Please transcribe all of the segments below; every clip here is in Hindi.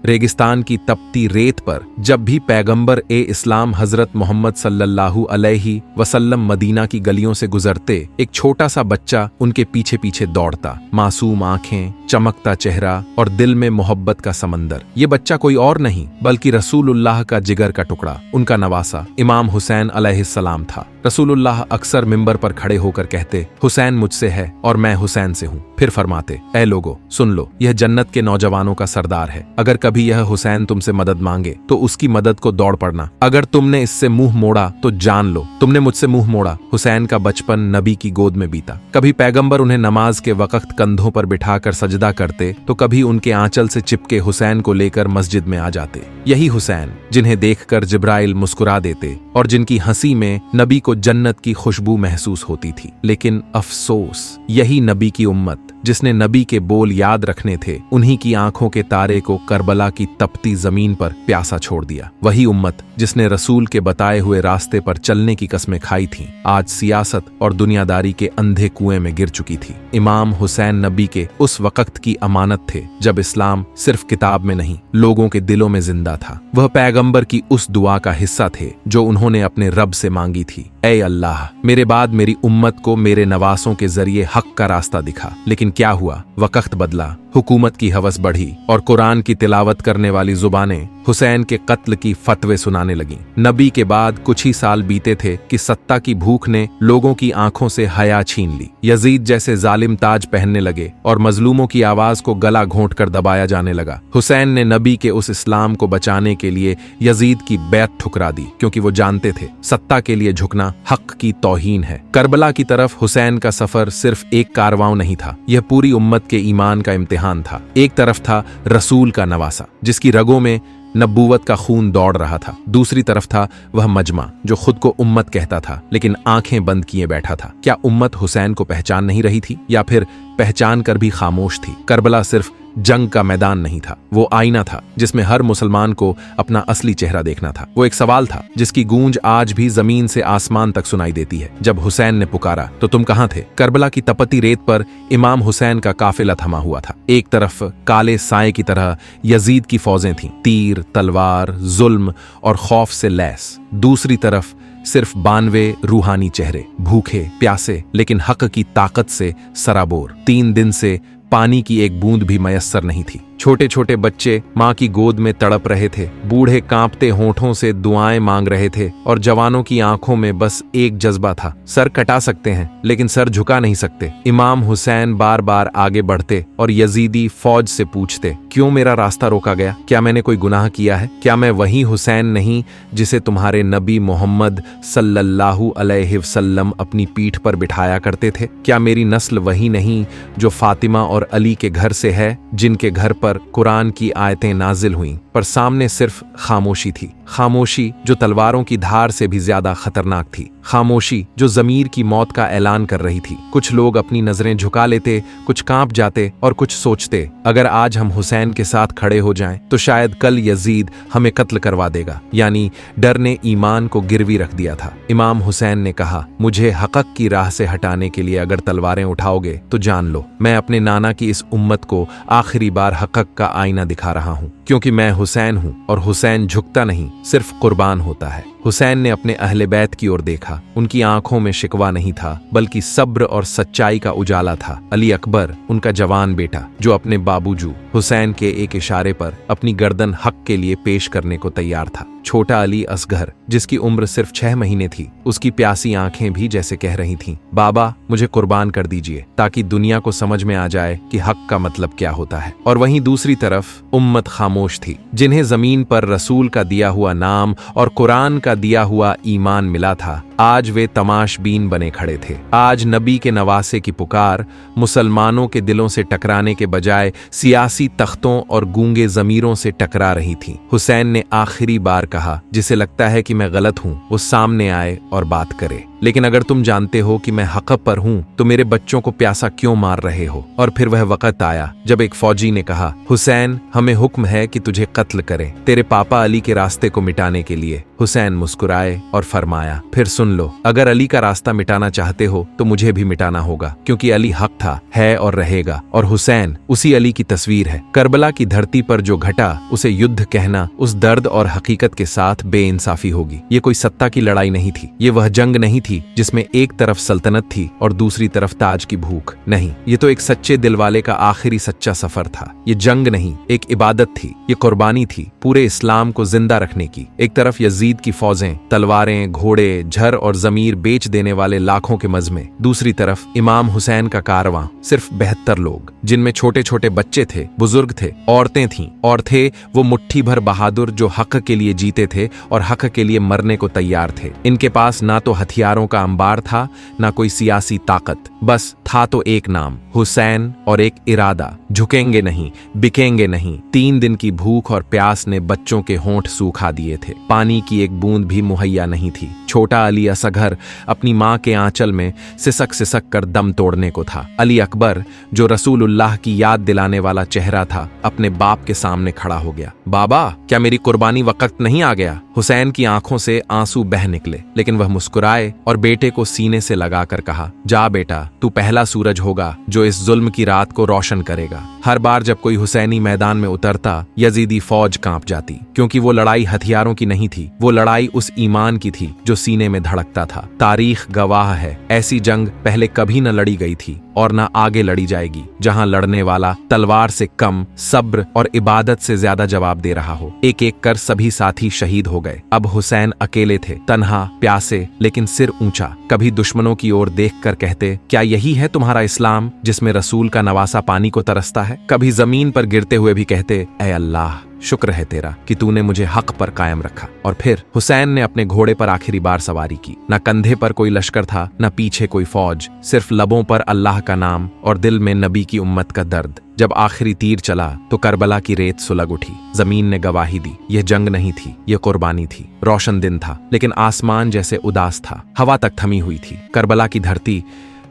रेगिस्तान की तपती रेत पर जब भी पैगंबर ए इस्लाम हजरत मोहम्मद सल्लल्लाहु अलैहि वसल्लम मदीना की गलियों से गुजरते, एक छोटा सा बच्चा उनके पीछे पीछे दौड़ता। मासूम आंखें, चमकता चेहरा और दिल में मोहब्बत का समंदर। ये बच्चा कोई और नहीं बल्कि रसूलुल्लाह का जिगर का टुकड़ा, उनका नवासा इमाम हुसैन अलैहिस्सलाम था। रसूलुल्लाह अक्सर मिंबर पर खड़े होकर कहते, हुसैन मुझसे है और मैं हुसैन से हूँ। फिर फरमाते, ऐ लोगो सुन लो, यह जन्नत के नौजवानों का सरदार है। अगर कभी यह हुसैन तुमसे मदद मांगे तो उसकी मदद को दौड़ पड़ना। अगर तुमने इससे मुंह मोड़ा तो जान लो तुमने मुझसे मुंह मोड़ा। हुसैन का बचपन नबी की गोद में बीता। कभी पैगंबर उन्हें नमाज के वक्त कंधों पर बिठाकर सजदा करते तो कभी उनके आंचल से चिपके हुसैन को लेकर मस्जिद में आ जाते। यही हुसैन जिन्हें देखकर जिब्राइल मुस्कुरा देते और जिनकी हंसी में नबी को जन्नत की खुशबू महसूस होती थी। लेकिन अफसोस, यही नबी की उम्मत जिसने नबी के बोल याद रखने थे, उन्हीं की आंखों के तारे को करबला की तपती जमीन पर प्यासा छोड़ दिया। वही उम्मत जिसने रसूल के बताए हुए रास्ते पर चलने की कस्में खाई थीं, आज सियासत और दुनियादारी के अंधे कुएं में गिर चुकी थी। इमाम हुसैन नबी के उस वक्त की अमानत थे जब इस्लाम सिर्फ किताब में नहीं, लोगों के दिलों में जिंदा था। वह पैगंबर की उस दुआ का हिस्सा थे जो उन्होंने अपने रब से मांगी थी, ऐ अल्लाह, मेरे बाद मेरी उम्मत को मेरे नवासों के जरिए हक का रास्ता दिखा। लेकिन क्या हुआ? वक्त बदला, हुकूमत की हवस बढ़ी और कुरान की तिलावत करने वाली जुबानें हुसैन के कत्ल की फतवे सुनाने लगीं। नबी के बाद कुछ ही साल बीते थे कि सत्ता की भूख ने लोगों की आंखों से हया छीन ली। यजीद जैसे जालिम ताज पहनने लगे और मजलूमों की आवाज को गला घोंट कर दबाया जाने लगा। हुसैन ने नबी के उस इस्लाम को बचाने के लिए यजीद की बैत ठुकरा दी, क्योंकि वो जानते थे सत्ता के लिए झुकना हक की तौहीन है। करबला की तरफ हुसैन का सफर सिर्फ एक कारवां नहीं था, यह पूरी उम्मत के ईमान का इम्तिहान था। एक तरफ था रसूल का नवासा जिसकी रगों में नबूवत का खून दौड़ रहा था। दूसरी तरफ था वह मजमा जो खुद को उम्मत कहता था लेकिन आंखें बंद किए बैठा था। क्या उम्मत हुसैन को पहचान नहीं रही थी, या फिर पहचान कर भी खामोश थी? करबला सिर्फ जंग का मैदान नहीं था, वो आईना था जिसमें हर मुसलमान को अपना असली चेहरा देखना था। वो एक सवाल था जिसकी गूंज आज भी जमीन से आसमान तक सुनाई देती है। जब हुसैन ने पुकारा तो तुम कहां थे? करबला की तपती रेत पर इमाम हुसैन का काफिला थमा हुआ था। एक तरफ काले साए की तरह यजीद की फौजें थीं, तीर, तलवार, जुल्म और खौफ से लैस। दूसरी तरफ सिर्फ 92 रूहानी चेहरे, भूखे प्यासे लेकिन हक की ताकत से सराबोर। 3 दिन से पानी की एक बूंद भी मयस्सर नहीं थी। छोटे छोटे बच्चे मां की गोद में तड़प रहे थे, बूढ़े कांपते होठों से दुआएं मांग रहे थे और जवानों की आंखों में बस एक जज्बा था, सर कटा सकते हैं लेकिन सर झुका नहीं सकते। इमाम हुसैन बार बार आगे बढ़ते और यजीदी फौज से पूछते, क्यों मेरा रास्ता रोका गया? क्या मैंने कोई गुनाह किया है? क्या मैं वही हुसैन नहीं जिसे तुम्हारे नबी मोहम्मद सल्लल्लाहु अलैहि वसल्लम अपनी पीठ पर बिठाया करते थे? क्या मेरी नस्ल वही नहीं जो फातिमा और अली के घर से है, जिनके घर पर कुरान की आयतें नाजिल हुईं? पर सामने सिर्फ खामोशी थी, खामोशी जो तलवारों की धार से भी ज्यादा खतरनाक थी, खामोशी जो जमीर की मौत का ऐलान कर रही थी। कुछ लोग अपनी नजरें झुका लेते, कुछ कांप जाते और कुछ सोचते, अगर आज हम हुसैन के साथ खड़े हो जाएं तो शायद कल यजीद हमें कत्ल करवा देगा। यानी डर ने ईमान को गिरवी रख दिया था। इमाम हुसैन ने कहा, मुझे हक़ की राह से हटाने के लिए अगर तलवारें उठाओगे तो जान लो मैं अपने नाना की इस उम्मत को आखिरी बार हक़ का आईना दिखा रहा हूं, क्योंकि मैं हुसैन हूं और हुसैन झुकता नहीं, सिर्फ कुर्बान होता है। हुसैन ने अपने अहले बैत की ओर देखा। उनकी आंखों में शिकवा नहीं था बल्कि सब्र और सच्चाई का उजाला था। अली अकबर, उनका जवान बेटा, जो अपने बाबूजू हुसैन के एक इशारे पर अपनी गर्दन हक के लिए पेश करने को तैयार था। छोटा अली असगर, जिसकी उम्र सिर्फ 6 महीने थी, उसकी प्यासी आंखें भी जैसे कह रही थीं, बाबा मुझे कुर्बान कर दीजिए ताकि दुनिया को समझ में आ जाए कि हक का मतलब क्या होता है। और वहीं दूसरी तरफ उम्मत खामोश थी, जिन्हें जमीन पर रसूल का दिया हुआ नाम और कुरान का दिया हुआ ईमान मिला था। आज वे तमाशबीन बने खड़े थे। आज नबी के नवासे की पुकार मुसलमानों के दिलों से टकराने के बजाय सियासी तख्तों और गूंगे जमीरों से टकरा रही थी। हुसैन ने आखिरी बार कहा, जिसे लगता है कि मैं गलत हूं वो सामने आए और बात करे। लेकिन अगर तुम जानते हो कि मैं हक पर हूँ तो मेरे बच्चों को प्यासा क्यों मार रहे हो? और फिर वह वक्त आया जब एक फौजी ने कहा, हुसैन, हमें हुक्म है कि तुझे कत्ल करें तेरे पापा अली के रास्ते को मिटाने के लिए। हुसैन मुस्कुराए और फरमाया, फिर सुन लो, अगर अली का रास्ता मिटाना चाहते हो तो मुझे भी मिटाना होगा, क्योंकि अली हक था, है और रहेगा, और हुसैन उसी अली की तस्वीर है। करबला की धरती पर जो घटा उसे युद्ध कहना उस दर्द और हकीकत के साथ बेइंसाफी होगी। ये कोई सत्ता की लड़ाई नहीं थी, ये वह जंग नहीं थी जिसमें एक तरफ सल्तनत थी और दूसरी तरफ ताज की भूख। नहीं, ये तो एक सच्चे दिल वाले का आखिरी सच्चा सफर था। ये जंग नहीं, एक इबादत थी, ये कुर्बानी थी पूरे इस्लाम को जिंदा रखने की। एक तरफ यजीद की फौजें, तलवारें, घोड़े, झर और जमीर बेच देने वाले लाखों के मजमे, दूसरी तरफ इमाम हुसैन का कारवां, सिर्फ 72 लोग, जिनमें छोटे छोटे बच्चे थे, बुजुर्ग थे, औरतें थीं, और थे वो मुट्ठी भर बहादुर जो हक के लिए जीते थे और हक के लिए मरने को तैयार थे। इनके पास ना तो हथियारों का अंबार था, ना कोई सियासी ताकत, बस था तो एक नाम, हुसैन, और एक इरादा, झुकेंगे नहीं, बिकेंगे नहीं। 3 दिन की भूख और प्यास ने बच्चों के होंठ सूखा दिए थे, पानी की एक बूंद भी मुहैया नहीं थी। छोटा अली असगर अपनी माँ के आंचल में सिसक सिसक कर दम तोड़ने को था। अली अकबर, जो रसूलुल्लाह की याद दिलाने वाला चेहरा था, अपने बाप के सामने खड़ा हो गया। बाबा, क्या मेरी कुर्बानी वक्त नहीं आ गया? हुसैन की आंखों से आंसू बह निकले, लेकिन वह मुस्कुराए और बेटे को सीने से लगाकर कहा, जा बेटा, तू पहला सूरज होगा जो इस जुल्म की रात को रोशन करेगा। हर बार जब कोई हुसैनी मैदान में उतरता, यजीदी फौज कांप जाती, क्योंकि वो लड़ाई हथियारों की नहीं थी, वो लड़ाई उस ईमान की थी जो सीने में धड़कता था। तारीख गवाह है, ऐसी जंग पहले कभी न लड़ी गई थी और न आगे लड़ी जाएगी, जहां लड़ने वाला तलवार से कम सब्र और इबादत से ज्यादा जवाब दे रहा हो। एक एक कर सभी साथी शहीद हो गए। अब हुसैन अकेले थे, तन्हा, प्यासे, लेकिन सिर ऊंचा। कभी दुश्मनों की ओर देखकर कहते, क्या यही है तुम्हारा इस्लाम जिसमें रसूल का नवासा पानी को तरसता है? कभी जमीन पर गिरते हुए भी कहते, ऐ अल्लाह, शुक्र है तेरा कि तूने मुझे हक पर कायम रखा। और फिर हुसैन ने अपने घोड़े पर आखिरी बार सवारी की। न कंधे पर कोई लश्कर था, न पीछे कोई फौज, सिर्फ लबों पर अल्लाह का नाम और दिल में नबी की उम्मत का दर्द। जब आखिरी तीर चला तो करबला की रेत सुलग उठी। जमीन ने गवाही दी, यह जंग नहीं थी, यह कुर्बानी थी। रोशन दिन था, लेकिन आसमान जैसे उदास था, हवा तक थमी हुई थी। करबला की धरती,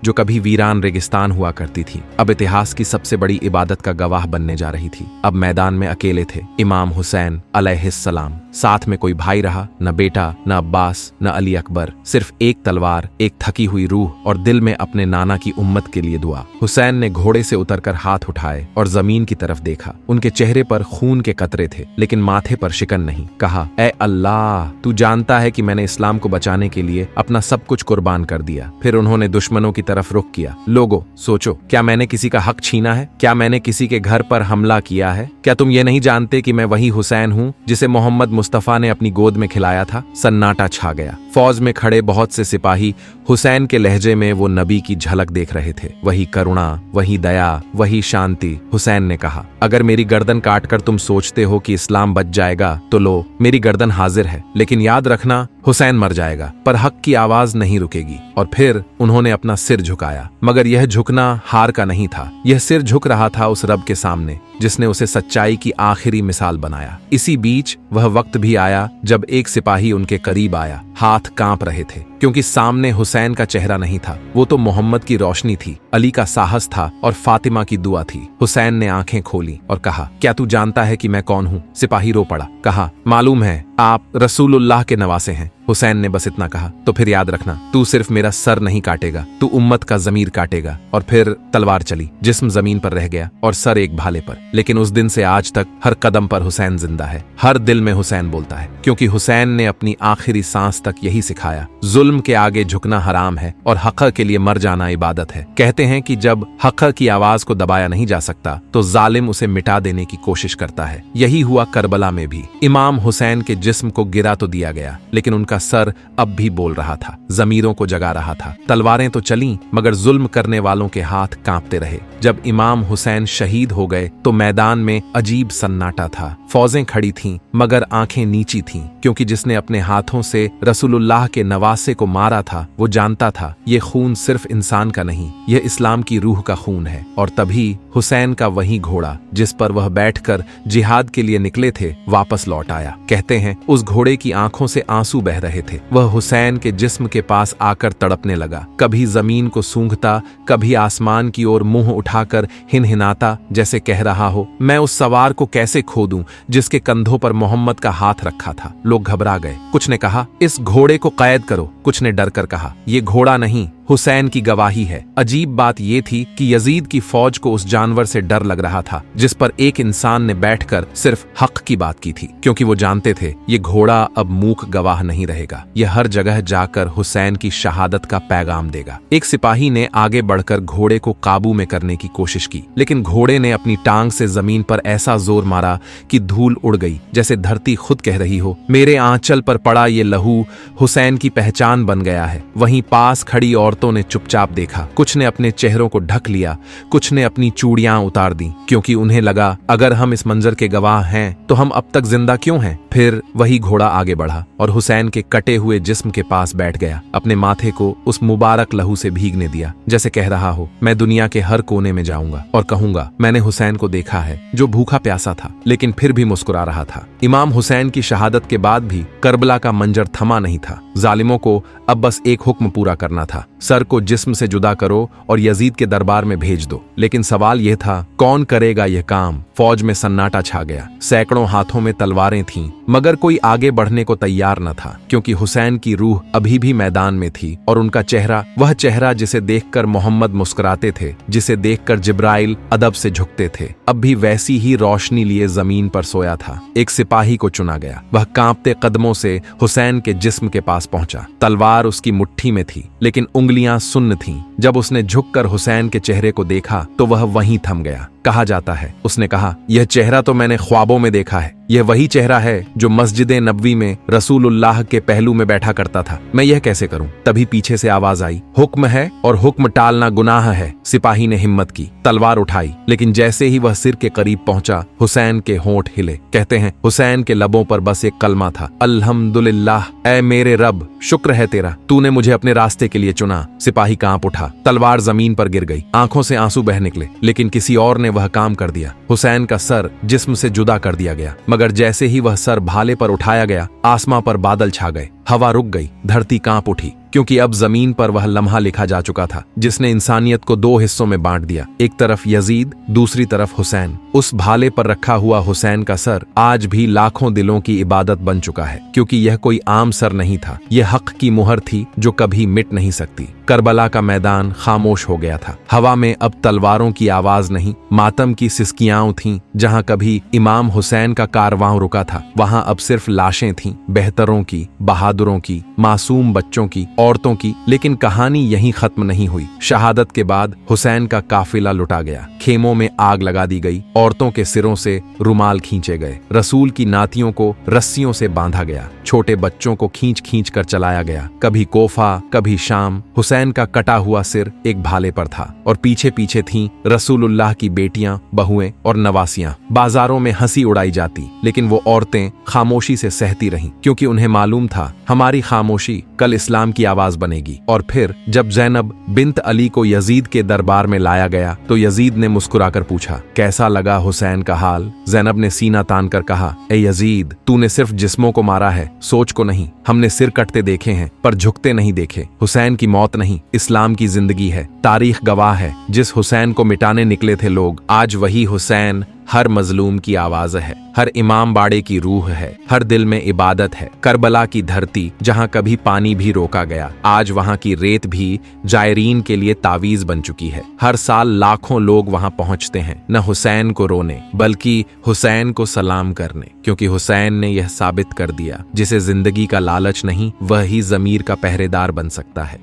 जो कभी वीरान रेगिस्तान हुआ करती थी, अब इतिहास की सबसे बड़ी इबादत का गवाह बनने जा रही थी। अब मैदान में अकेले थे इमाम हुसैन अलैहिस्सलाम। साथ में कोई भाई रहा, न बेटा, न अब्बास, न अली अकबर, सिर्फ एक तलवार, एक थकी हुई रूह और दिल में अपने नाना की उम्मत के लिए दुआ। हुसैन ने घोड़े से उतरकर हाथ उठाए और जमीन की तरफ देखा। उनके चेहरे पर खून के कतरे थे, लेकिन माथे पर शिकन नहीं। कहा, ऐ अल्लाह, तू जानता है कि मैंने इस्लाम को बचाने के लिए अपना सब कुछ कुर्बान कर दिया। फिर उन्होंने दुश्मनों की तरफ रुख किया। लोगों, सोचो, क्या मैंने किसी का हक छीना है? क्या मैंने किसी के घर पर हमला किया है? क्या तुम ये नहीं जानते कि मैं वही हुसैन हूँ जिसे मोहम्मद मुस्तफा ने अपनी गोद में खिलाया था? सन्नाटा छा गया। फौज में खड़े बहुत से सिपाही हुसैन के लहजे में वो नबी की झलक देख रहे थे। वही करुणा, वही दया, वही शांति। हुसैन ने कहा, अगर मेरी गर्दन काटकर तुम सोचते हो कि इस्लाम बच जाएगा तो लो, मेरी गर्दन हाजिर है, लेकिन याद रखना, हुसैन मर जाएगा, पर हक की आवाज नहीं रुकेगी। और फिर उन्होंने अपना सिर झुकाया, मगर यह झुकना हार का नहीं था। यह सिर झुक रहा था उस रब के सामने जिसने उसे सच्चाई की आखिरी मिसाल बनाया। इसी बीच वह वक्त भी आया जब एक सिपाही उनके करीब आया। हाथ कांप रहे थे, क्योंकि सामने हुसैन का चेहरा नहीं था, वो तो मोहम्मद की रोशनी थी, अली का साहस था और फातिमा की दुआ थी। हुसैन ने आंखें खोली और कहा, क्या तू जानता है कि मैं कौन हूँ? सिपाही रो पड़ा। कहा, मालूम है, आप रसूलुल्लाह के नवासे हैं। हुसैन ने बस इतना कहा, तो फिर याद रखना, तू सिर्फ मेरा सर नहीं काटेगा, तू उम्मत का जमीर काटेगा। और फिर तलवार चली, जिस्म जमीन पर रह गया और सर एक भाले पर। लेकिन उस दिन से आज तक हर कदम पर हुसैन जिंदा है, हर दिल में हुसैन बोलता है, क्योंकि हुसैन ने अपनी आखिरी सांस तक यही सिखाया, जुल्म के आगे झुकना हराम है और हक के लिए मर जाना इबादत है। कहते हैं कि जब हक की आवाज को दबाया नहीं जा सकता तो जालिम उसे मिटा देने की कोशिश करता है। यही हुआ करबला में भी। इमाम हुसैन के जिस्म को गिरा तो दिया गया, लेकिन उनका सर अब भी बोल रहा था, जमीरों को जगा रहा था। तलवारें तो चलीं, मगर जुल्म करने वालों के हाथ कांपते रहे। जब इमाम हुसैन शहीद हो गए तो मैदान में अजीब सन्नाटा था। फौजें खड़ी थीं, मगर आंखें नीची थीं, क्योंकि जिसने अपने हाथों से रसूलुल्लाह के नवासे को मारा था वो जानता था ये खून सिर्फ इंसान का नहीं, यह इस्लाम की रूह का खून है। और तभी हुसैन का वही घोड़ा जिस पर वह बैठकर जिहाद के लिए निकले थे वापस लौट आया। कहते हैं उस घोड़े की आंखों से आंसू बह रहे थे। वह हुसैन के जिस्म के पास आकर तड़पने लगा, कभी जमीन को सूंघता, कभी आसमान की ओर मुंह उठाकर हिनहिनाता, जैसे कह रहा हो मैं उस सवार को कैसे खो दूं जिसके कंधों पर मोहम्मद का हाथ रखा था। लोग घबरा गए। कुछ ने कहा इस घोड़े को कैद करो, कुछ ने डर कर कहा ये घोड़ा नहीं हुसैन की गवाही है। अजीब बात यह थी कि यजीद की फौज को उस जानवर से डर लग रहा था जिस पर एक इंसान ने बैठकर सिर्फ हक की बात की थी, क्योंकि वो जानते थे ये घोड़ा अब मूक गवाह नहीं रहेगा, यह हर जगह जाकर हुसैन की शहादत का पैगाम देगा। एक सिपाही ने आगे बढ़कर घोड़े को काबू में करने की कोशिश की, लेकिन घोड़े ने अपनी टांग से जमीन पर ऐसा जोर मारा कि धूल उड़ गई, जैसे धरती खुद कह रही हो मेरे आंचल पर पड़ा ये लहू हुसैन की पहचान बन गया है। वहीं पास खड़ी औरतों ने चुपचाप देखा, कुछ ने अपने चेहरों को ढक लिया, कुछ ने अपनी चूड़ियां उतार दी, क्योंकि उन्हें लगा अगर हम इस मंजर के गवाह हैं तो हम अब तक जिंदा क्यों हैं। फिर वही घोड़ा आगे बढ़ा और हुसैन के कटे हुए जिस्म के पास बैठ गया, अपने माथे को उस मुबारक लहू से भीगने दिया, जैसे कह रहा हो मैं दुनिया के हर कोने में जाऊंगा और कहूंगा मैंने हुसैन को देखा है जो भूखा प्यासा था लेकिन फिर भी मुस्कुरा रहा था। इमाम हुसैन की शहादत के बाद भी करबला का मंजर थमा नहीं था। जालिमों को अब बस एक हुक्म पूरा करना था, सर को जिस्म से जुदा करो और यजीद के दरबार में भेज दो। लेकिन सवाल यह था कौन करेगा यह काम। फौज में सन्नाटा छा गया, सैकड़ों हाथों में तलवारें थीं, मगर कोई आगे बढ़ने को तैयार न था, क्योंकि हुसैन की रूह अभी भी मैदान में थी और उनका चेहरा वह चेहरा जिसे देखकर मोहम्मद मुस्कुराते थे, जिसे देखकर जिब्राइल अदब से झुकते थे, अब भी वैसी ही रोशनी लिए जमीन पर सोया था। एक सिपाही को चुना गया, वह कांपते कदमों से हुसैन के जिस्म के पास पहुंचा। तलवार उसकी मुट्ठी में थी लेकिन उंगलियां सुन्न थीं। जब उसने झुककर हुसैन के चेहरे को देखा तो वह वहीं थम गया। कहा जाता है उसने कहा यह चेहरा तो मैंने ख्वाबों में देखा है, यह वही चेहरा है जो मस्जिद नबवी में रसूलुल्लाह के पहलू में बैठा करता था, मैं यह कैसे करूं। तभी पीछे से आवाज आई हुक्म है और हुक्म टालना गुनाह है। सिपाही ने हिम्मत की, तलवार उठाई, लेकिन जैसे ही वह सिर के करीब पहुंचा हुसैन के होंठ हिले। कहते हैं हुसैन के लबों पर बस एक कलमा था, अल्हम्दुलिल्लाह, ऐ मेरे रब शुक्र है तेरा, तूने मुझे अपने रास्ते के लिए चुना। सिपाही कांप उठा, तलवार जमीन पर गिर गई, आंखों से आंसू बह निकले, लेकिन किसी और ने वह काम कर दिया। हुसैन का सर जिस्म से जुदा कर दिया गया, मगर जैसे ही वह सर भाले पर उठाया गया आसमां पर बादल छा गए, हवा रुक गई, धरती कांप उठी, क्योंकि अब जमीन पर वह लम्हा लिखा जा चुका था जिसने इंसानियत को दो हिस्सों में बांट दिया, एक तरफ यजीद, दूसरी तरफ हुसैन। उस भाले पर रखा हुआ हुसैन का सर आज भी लाखों दिलों की इबादत बन चुका है, क्योंकि यह कोई आम सर नहीं था, यह हक की मुहर थी जो कभी मिट नहीं सकती। करबला का मैदान खामोश हो गया था, हवा में अब तलवारों की आवाज नहीं, मातम की सिसकियां थीं। जहां कभी इमाम हुसैन का कारवां रुका था वहां अब सिर्फ लाशें थीं, बेहतरों की, बहादुरों की, मासूम बच्चों की, औरतों की। लेकिन कहानी यहीं खत्म नहीं हुई। शहादत के बाद हुसैन का काफिला लुटा गया, खेमों में आग लगा दी गई, औरतों के सिरों से रुमाल खींचे गए, रसूल की नातियों को रस्सियों से बांधा गया, छोटे बच्चों को खींच खींच कर चलाया गया, कभी कोफा कभी शाम। हुसैन का कटा हुआ सिर एक भाले पर था और पीछे पीछे थीं रसूलुल्लाह की बेटियां, बहुएं और नवासियां। बाजारों में हंसी उड़ाई जाती, लेकिन वो औरतें खामोशी से सहती रहीं, क्योंकि उन्हें मालूम था हमारी खामोशी कल इस्लाम की आवाज बनेगी। और फिर जब ज़ैनब बिन्त अली को यजीद के दरबार में लाया गया तो यजीद ने मुस्कुराकर पूछा कैसा लगा हुसैन का हाल। ज़ैनब ने सीना तान कर कहा ए यजीद, तूने सिर्फ जिस्मों को मारा है, सोच को नहीं। हमने सिर कटते देखे हैं पर झुकते नहीं देखे। हुसैन की मौत नहीं, इस्लाम की जिंदगी है। तारीख गवाह है, जिस हुसैन को मिटाने निकले थे लोग, आज वही हुसैन हर मजलूम की आवाज है, हर इमाम बाड़े की रूह है, हर दिल में इबादत है। करबला की धरती जहां कभी पानी भी रोका गया, आज वहां की रेत भी जायरीन के लिए तावीज बन चुकी है। हर साल लाखों लोग वहां पहुंचते हैं, न हुसैन को रोने बल्कि हुसैन को सलाम करने, क्योंकि हुसैन ने यह साबित कर दिया जिसे जिंदगी का लालच नहीं वही जमीर का पहरेदार बन सकता है।